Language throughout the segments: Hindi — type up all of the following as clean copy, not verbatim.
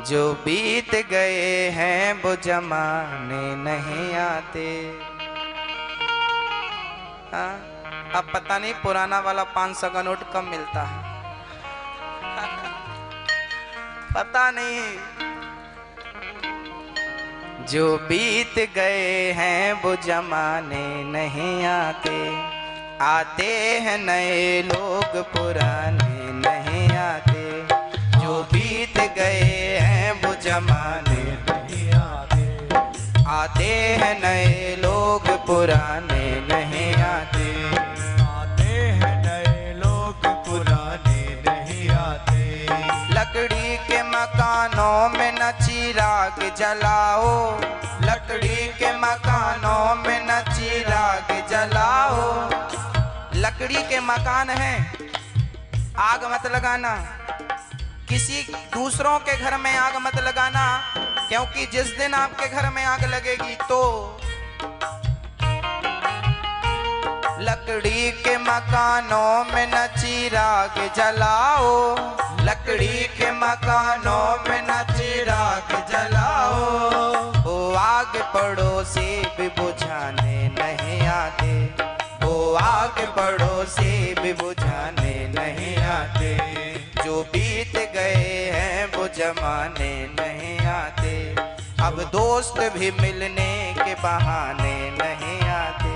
जो बीत गए हैं वो जमाने नहीं आते। अब पता नहीं पुराना वाला 500 का नोट कब मिलता है। पता नहीं। जो बीत गए हैं वो जमाने नहीं आते, आते हैं नए लोग पुराने नहीं आते। जो बीत गए हैं वो जमाने नहीं आते, आते हैं नए लोग पुराने नहीं आते। आते हैं नए लोग पुराने नहीं आते। लकड़ी के मकानों में न चिराग जलाओ, लकड़ी के मकानों में न चिराग जलाओ। लकड़ी के मकान हैं, आग मत लगाना। किसी दूसरों के घर में आग मत लगाना, क्योंकि जिस दिन आपके घर में आग लगेगी तो लकड़ी के मकानों में न चिराग जलाओ, लकड़ी के मकानों में न चिराग जलाओ। वो आग पड़ोसी भी बुझाने नहीं आते, वो आग पड़ोसी भी बुझाने नहीं आते। जो बीत गए हैं वो जमाने नहीं आते। अब दोस्त भी मिलने के बहाने नहीं आते,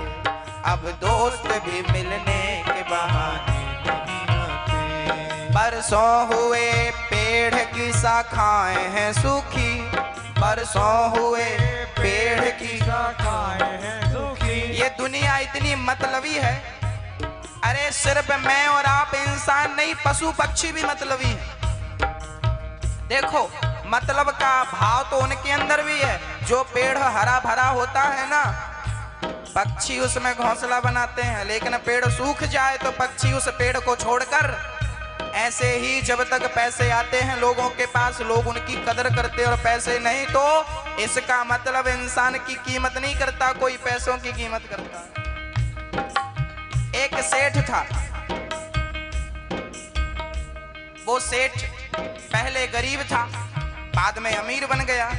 अब दोस्त भी मिलने के बहाने नहीं आते। बरसों हुए पेड़ की शाखाएं हैं सूखी, बरसों हुए पेड़ की शाखाएं हैं सूखी। ये दुनिया इतनी मतलबी है। अरे सिर्फ मैं और आप इंसान नहीं, पशु पक्षी भी मतलबी है। देखो, मतलब का भाव तो उनके अंदर भी है। जो पेड़ हरा भरा होता है ना, पक्षी उसमें घोंसला बनाते हैं, लेकिन पेड़ सूख जाए तो पक्षी उस पेड़ को छोड़कर, ऐसे ही जब तक पैसे आते हैं लोगों के पास, लोग उनकी कदर करते, और पैसे नहीं तो इसका मतलब इंसान की कीमत नहीं करता, कोई पैसों की कीमत करता। एक सेठ था, वो सेठ पहले गरीब था, बाद में अमीर बन गया।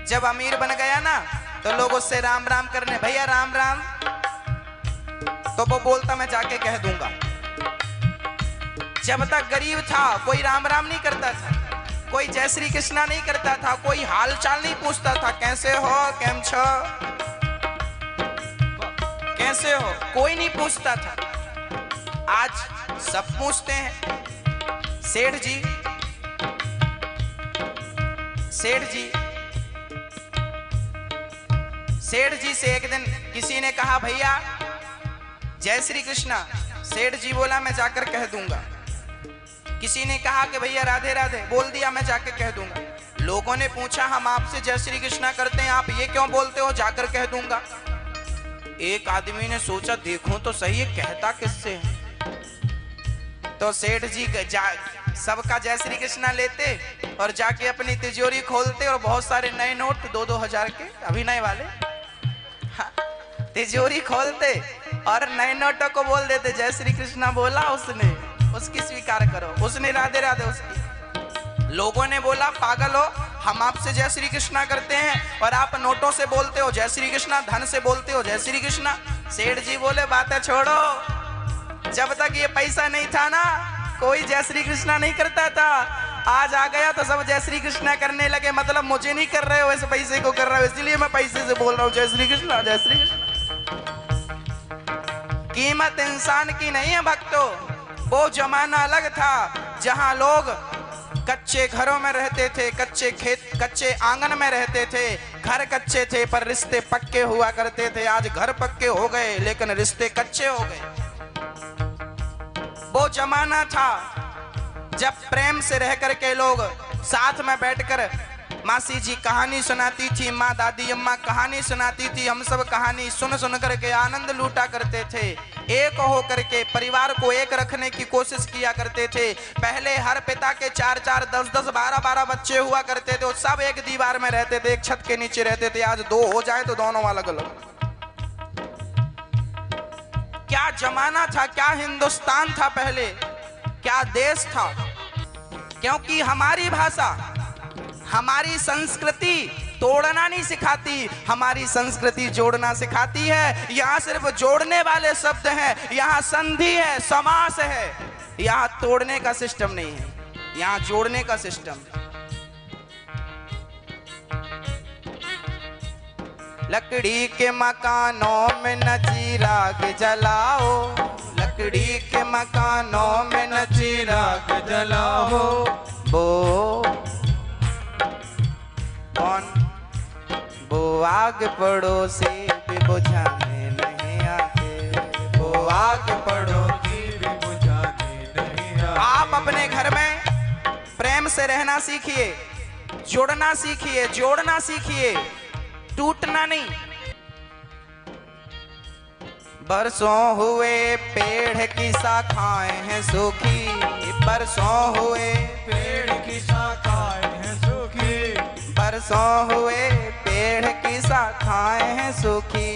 जब अमीर बन गया ना तो लोग उससे राम राम करने, भैया राम राम, तो वो बोलता मैं जाके कह दूंगा। जब तक गरीब था कोई राम राम नहीं करता था, कोई जय श्री कृष्णा नहीं करता था, कोई हाल चाल नहीं पूछता था, कैसे हो, केम छो, कैसे हो, कोई नहीं पूछता था। आज सब पूछते हैं। सेठ जी, सेठ जी, सेठ जी से एक दिन किसी ने कहा भैया जय श्री कृष्णा। सेठ जी बोला मैं जाकर कह दूंगा। किसी ने कहा कि भैया राधे राधे, बोल दिया मैं जाकर कह दूंगा। लोगों ने पूछा हम आपसे जय श्री कृष्णा करते हैं, आप ये क्यों बोलते हो, जाकर कह दूंगा। एक आदमी ने सोचा देखूं तो सही है कहता किससे है। तो सेठ जी सबका जय श्री कृष्णा लेते और जाके अपनी तिजोरी खोलते और बहुत सारे नए नोट 2-2 हजार के, अभी नए वाले, हाँ, तिजोरी खोलते और नए नोटों को बोल देते जय श्री कृष्णा बोला उसने, उसकी स्वीकार करो, उसने राधे राधे उसकी। लोगों ने बोला पागल हो, हम आपसे जय श्री कृष्णा करते हैं और आप नोटों से बोलते हो जय श्री कृष्णा, धन से बोलते हो जय श्री कृष्णा। सेठ जी बोले बातें छोड़ो, जब तक ये पैसा नहीं था ना कोई जय श्री कृष्णा नहीं करता था, आज आ गया तो सब जय श्री कृष्णा करने लगे। मतलब मुझे नहीं कर रहे हो, इस पैसे को कर रहे हो, इसलिए मैं पैसे से बोल रहा हूँ जय श्री कृष्णा, जय श्री कृष्णा। कीमत इंसान की नहीं है भक्तों। वो जमाना अलग था जहां लोग कच्चे घरों में रहते थे, कच्चे खेत, कच्चे आंगन में रहते थे, घर कच्चे थे पर रिश्ते पक्के हुआ करते थे। आज घर पक्के हो गए लेकिन रिश्ते कच्चे हो गए। वो जमाना था जब प्रेम से रह करके लोग साथ में बैठकर, मासी जी कहानी सुनाती थी, माँ दादी अम्मा कहानी सुनाती थी, हम सब कहानी सुन सुन करके आनंद लूटा करते थे। एक हो करके परिवार को एक रखने की कोशिश किया करते थे। पहले हर पिता के 4-4, 10-10, 12-12 बच्चे हुआ करते थे, सब एक दीवार में रहते थे, एक छत के नीचे रहते थे। आज 2 हो जाए तो दोनों अलग अलग। क्या जमाना था, क्या हिंदुस्तान था पहले, क्या देश था। क्योंकि हमारी भाषा हमारी संस्कृति तोड़ना नहीं सिखाती, हमारी संस्कृति जोड़ना सिखाती है। यहाँ सिर्फ जोड़ने वाले शब्द हैं, यहाँ संधि है, समास है, यहाँ तोड़ने का सिस्टम नहीं है, यहाँ जोड़ने का सिस्टम। लकड़ी के मकानों में न चिराग जलाओ, लकड़ी के मकानों में न चिराग जलाओ। वो कौन? वो आग पड़ोसी भी बुझाने नहीं आते, वो आग पड़ोसी भी बुझाने नहीं आते। आप अपने घर में प्रेम से रहना सीखिए, जुड़ना सीखिए, जोड़ना सीखिए, टूटना नहीं। बरसों हुए पेड़ की शाखाएं हैं सूखी, बरसों हुए पेड़ की शाखाएं हैं सूखी, बरसों हुए पेड़ की शाखाएं हैं सूखी,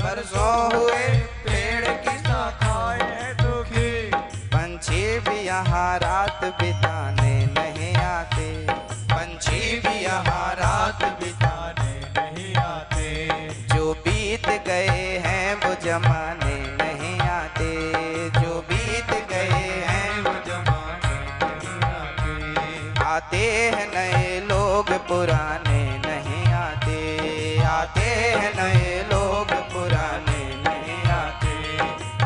बरसों हुए पेड़ की शाखाएं हैं सूखी। पंछी भी यहाँ रात बिताने नहीं आते, पंछी भी यहाँ रात बिताने नहीं आते। जो बीत गए हैं वो जमाने नहीं आते, जो बीत गए हैं वो जमाने नहीं आते। आते हैं नए लोग पुराने नहीं आते, आते हैं नए लोग पुराने नहीं आते,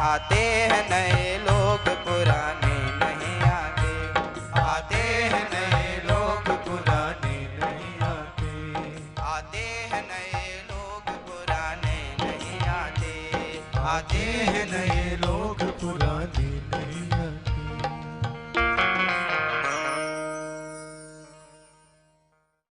आते हैं